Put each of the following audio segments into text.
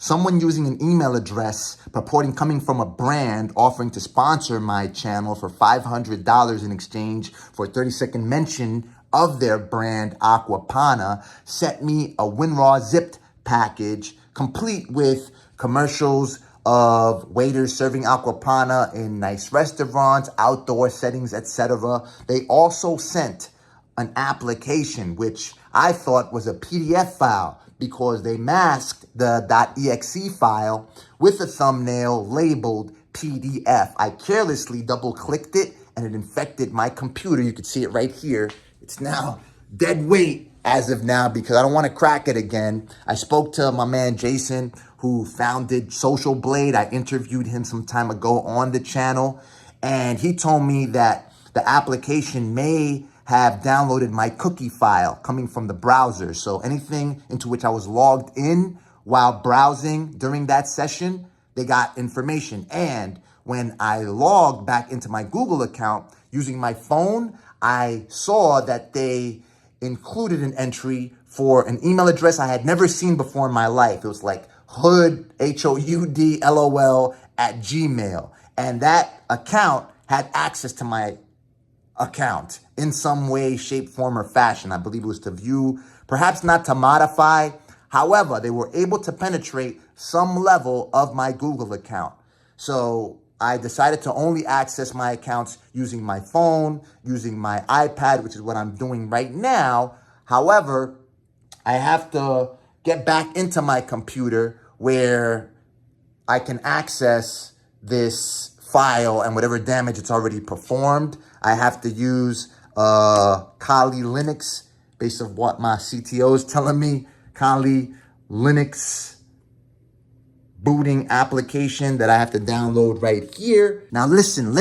someone using an email address purporting coming from a brand offering to sponsor my channel for $500 in exchange for a 30-second mention of their brand Aquapana sent me a WinRAR zipped package complete with commercials of waiters serving Aquapana in nice restaurants, outdoor settings, etc. They also sent an application, which I thought was a PDF file because they masked the .exe file with a thumbnail labeled PDF. I carelessly double-clicked it and it infected my computer. You can see it right here. It's now dead weight as of now because I don't want to crack it again. I spoke to my man Jason, who founded Social Blade. I interviewed him some time ago on the channel, and he told me that the application may have downloaded my cookie file coming from the browser. So anything into which I was logged in while browsing during that session, they got information. And when I logged back into my Google account using my phone, I saw that they included an entry for an email address I had never seen before in my life. It was like hood, HOUD, LOL at Gmail. And that account had access to my account in some way, shape, form, or fashion. I believe it was to view, perhaps not to modify. However, they were able to penetrate some level of my Google account. So I decided to only access my accounts using my phone, using my iPad, which is what I'm doing right now. However, I have to get back into my computer where I can access this file and whatever damage it's already performed. I have to use Kali Linux based on what my CTO is telling me. Kali Linux booting application that I have to download right here. Now listen.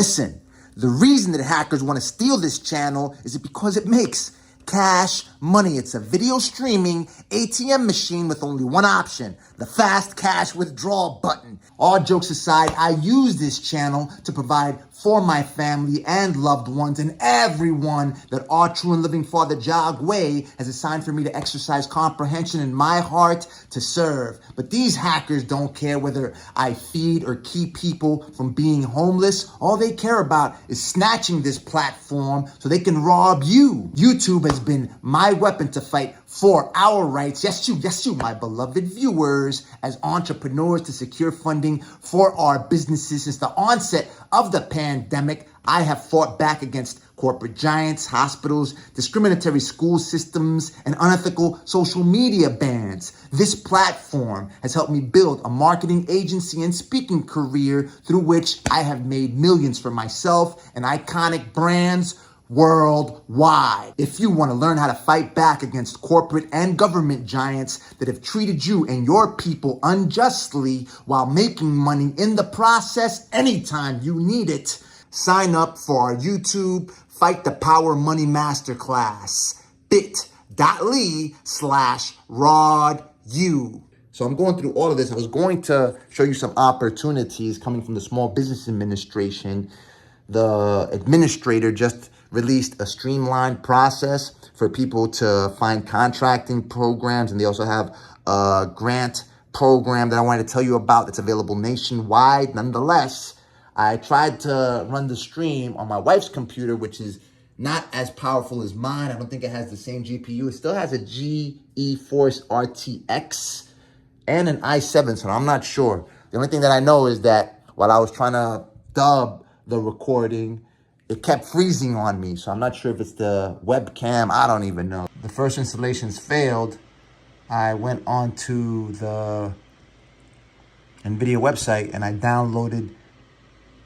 The reason that hackers want to steal this channel is because it makes cash money. It's a video streaming ATM machine with only one option, the fast cash withdrawal button. All jokes aside, I use this channel to provide for my family and loved ones and everyone that our true and living Father Jagwe has assigned for me to exercise comprehension in my heart to serve. But these hackers don't care whether I feed or keep people from being homeless. All they care about is snatching this platform so they can rob you. YouTube has been my weapon to fight for our rights. Yes, you, my beloved viewers, as entrepreneurs to secure funding for our businesses. Since the onset of the pandemic, I have fought back against corporate giants, hospitals, discriminatory school systems, and unethical social media bans. This platform has helped me build a marketing agency and speaking career through which I have made millions for myself and iconic brands worldwide. If you want to learn how to fight back against corporate and government giants that have treated you and your people unjustly while making money in the process anytime you need it, sign up for our YouTube Fight the Power Money Masterclass, bit.ly/RODU. So I'm going through all of this. I was going to show you some opportunities coming from the Small Business Administration. The administrator just released a streamlined process for people to find contracting programs. And they also have a grant program that I wanted to tell you about that's available nationwide. Nonetheless, I tried to run the stream on my wife's computer, which is not as powerful as mine. I don't think it has the same GPU. It still has a GeForce RTX and an i7, so I'm not sure. The only thing that I know is that while I was trying to dub the recording, it kept freezing on me. So I'm not sure if it's the webcam. I don't even know. The first installations failed. I went onto the NVIDIA website and I downloaded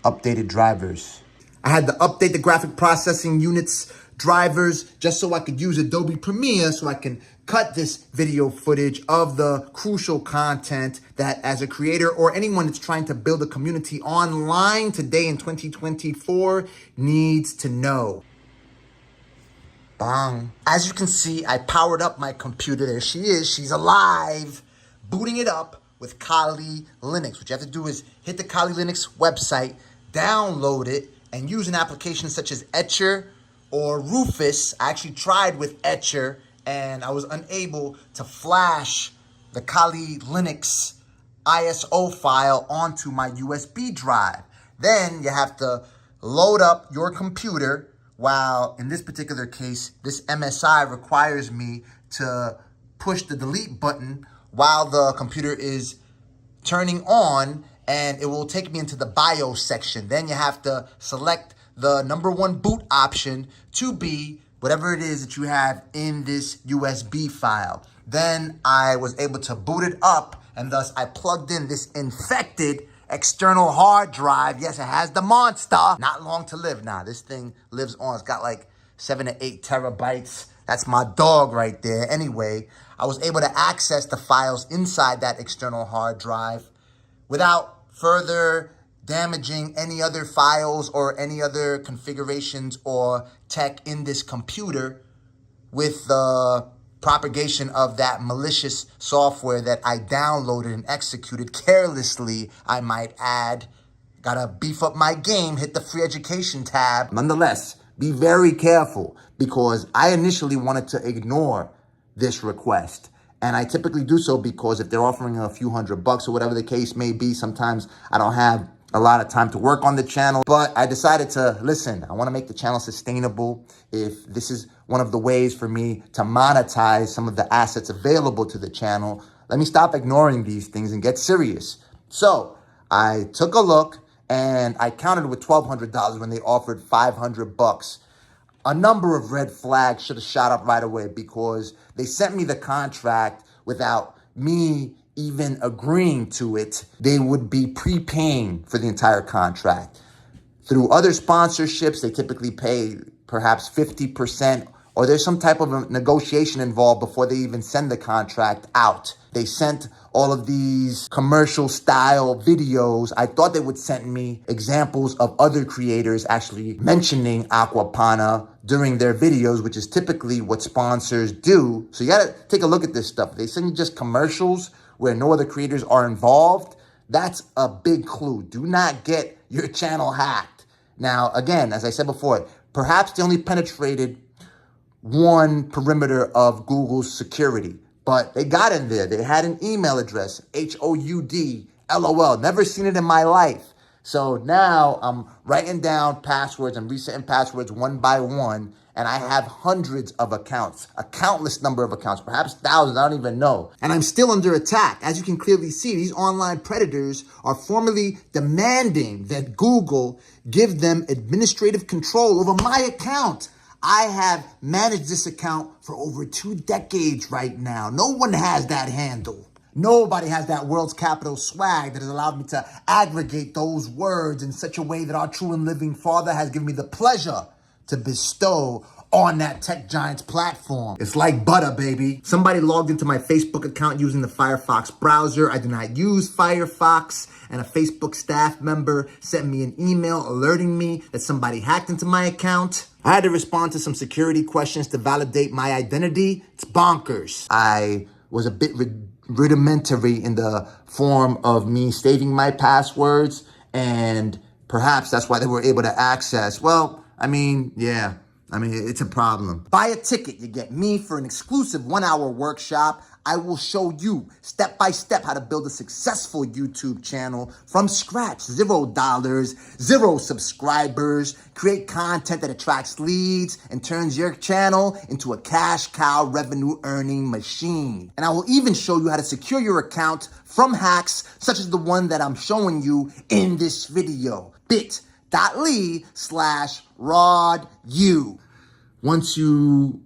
updated drivers. I had to update the graphic processing units drivers just so I could use Adobe Premiere so I can cut this video footage of the crucial content that as a creator or anyone that's trying to build a community online today in 2024 needs to know. Bang. As you can see, I powered up my computer. There she is. She's alive. Booting it up with Kali Linux. What you have to do is hit the Kali Linux website, download it, and use an application such as Etcher or Rufus. I actually tried with Etcher and I was unable to flash the Kali Linux ISO file onto my USB drive. Then you have to load up your computer, while in this particular case, this MSI requires me to push the delete button while the computer is turning on, and it will take me into the BIOS section. Then you have to select the #1 boot option to be whatever it is that you have in this USB file. Then I was able to boot it up, and thus I plugged in this infected external hard drive. Yes, it has the monster. Not long to live. Nah, this thing lives on. It's got like 7 to 8 terabytes. That's my dog right there. Anyway, I was able to access the files inside that external hard drive without further damaging any other files or any other configurations or tech in this computer with the propagation of that malicious software that I downloaded and executed carelessly, I might add. Gotta beef up my game, hit the free education tab. Nonetheless, be very careful, because I initially wanted to ignore this request. And I typically do so because if they're offering a few $100 or whatever the case may be, sometimes I don't have a lot of time to work on the channel. But I decided to, listen, I want to make the channel sustainable. If this is one of the ways for me to monetize some of the assets available to the channel, let me stop ignoring these things and get serious. So I took a look, and I counted with $1,200 when they offered $500. A number of red flags should have shot up right away, because they sent me the contract without me even agreeing to it. They would be prepaying for the entire contract. Through other sponsorships, they typically pay perhaps 50%, or there's some type of a negotiation involved before they even send the contract out. They sent all of these commercial style videos. I thought they would send me examples of other creators actually mentioning Aquapana during their videos, which is typically what sponsors do. So you gotta take a look at this stuff. They send you just commercials where no other creators are involved. That's a big clue. Do not get your channel hacked. Now, again, as I said before, perhaps they only penetrated one perimeter of Google's security, but they got in there. They had an email address, HOUD, LOL. Never seen it in my life. So now I'm writing down passwords and resetting passwords one by one, and I have hundreds of accounts, a countless number of accounts, perhaps thousands, I don't even know. And I'm still under attack. As you can clearly see, these online predators are formally demanding that Google give them administrative control over my account. I have managed this account for over 2 decades right now. No one has that handle. Nobody has that world's capital swag that has allowed me to aggregate those words in such a way that our true and living Father has given me the pleasure to bestow on that tech giant's platform. It's like butter, baby. Somebody logged into my Facebook account using the Firefox browser. I do not use Firefox, and a Facebook staff member sent me an email alerting me that somebody hacked into my account. I had to respond to some security questions to validate my identity. It's bonkers. I was a bit rudimentary in the form of me saving my passwords, and perhaps that's why they were able to access. Well, yeah. It's a problem. Buy a ticket. You get me for an exclusive 1-hour workshop. I will show you step by step how to build a successful YouTube channel from scratch. $0, 0 subscribers. Create content that attracts leads and turns your channel into a cash cow revenue earning machine. And I will even show you how to secure your account from hacks such as the one that I'm showing you in this video. bit.ly/RodU. Once you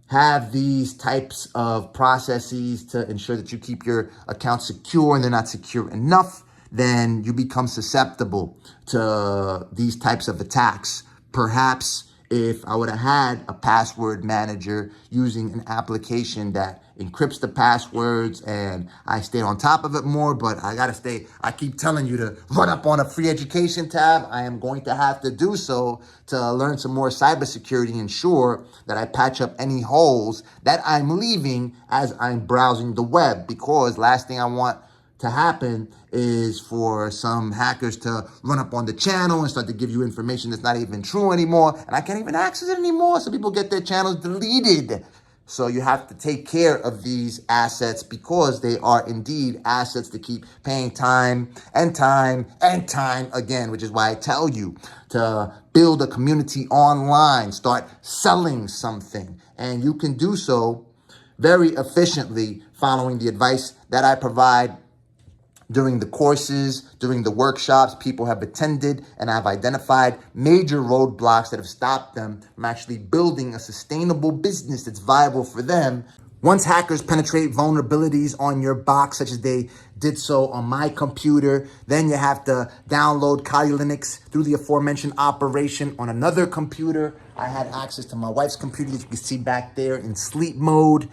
have these types of processes to ensure that you keep your account secure and they're not secure enough, then you become susceptible to these types of attacks. Perhaps if I would have had a password manager using an application that encrypts the passwords and I stay on top of it more, but I keep telling you to run up on a free education tab. I am going to have to do so to learn some more cybersecurity and ensure that I patch up any holes that I'm leaving as I'm browsing the web, because last thing I want to happen is for some hackers to run up on the channel and start to give you information that's not even true anymore, and I can't even access it anymore, so people get their channels deleted. So you have to take care of these assets because they are indeed assets to keep paying time and time and time again, which is why I tell you to build a community online, start selling something. And you can do so very efficiently following the advice that I provide during the courses, during the workshops people have attended, and I've identified major roadblocks that have stopped them from actually building a sustainable business that's viable for them. Once hackers penetrate vulnerabilities on your box, such as they did so on my computer, then you have to download Kali Linux through the aforementioned operation on another computer. I had access to my wife's computer, as you can see back there, in sleep mode,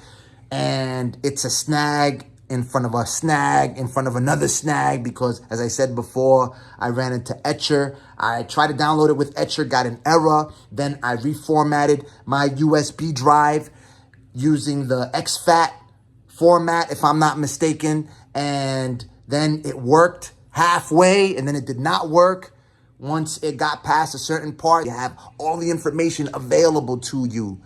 and it's a snag in front of a snag, in front of another snag, because as I said before, I ran into Etcher. I tried to download it with Etcher, got an error. Then I reformatted my USB drive using the exFAT format, if I'm not mistaken. And then it worked halfway, and then it did not work. Once it got past a certain part, you have all the information available to you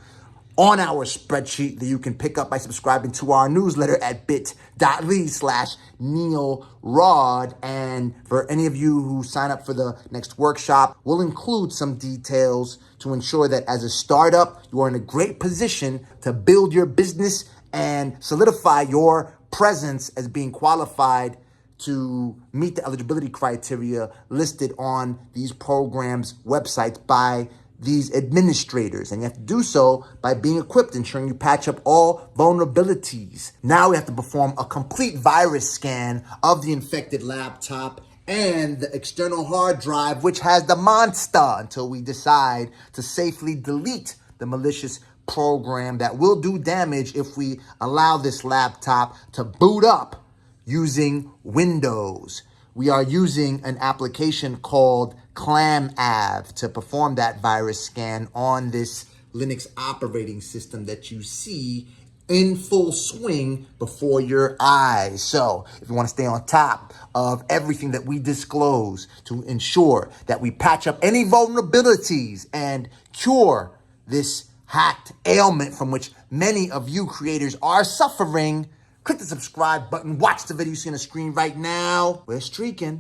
on our spreadsheet that you can pick up by subscribing to our newsletter at bit.ly/NeilRod. And for any of you who sign up for the next workshop, we'll include some details to ensure that as a startup, you are in a great position to build your business and solidify your presence as being qualified to meet the eligibility criteria listed on these programs' websites by these administrators. And you have to do so by being equipped, ensuring you patch up all vulnerabilities. Now we have to perform a complete virus scan of the infected laptop and the external hard drive, which has the monster, until we decide to safely delete the malicious program that will do damage if we allow this laptop to boot up using Windows. We are using an application called ClamAV to perform that virus scan on this Linux operating system that you see in full swing before your eyes. So if you want to stay on top of everything that we disclose to ensure that we patch up any vulnerabilities and cure this hacked ailment from which many of you creators are suffering, click the subscribe button. Watch the video you see on the screen right now. We're streaking.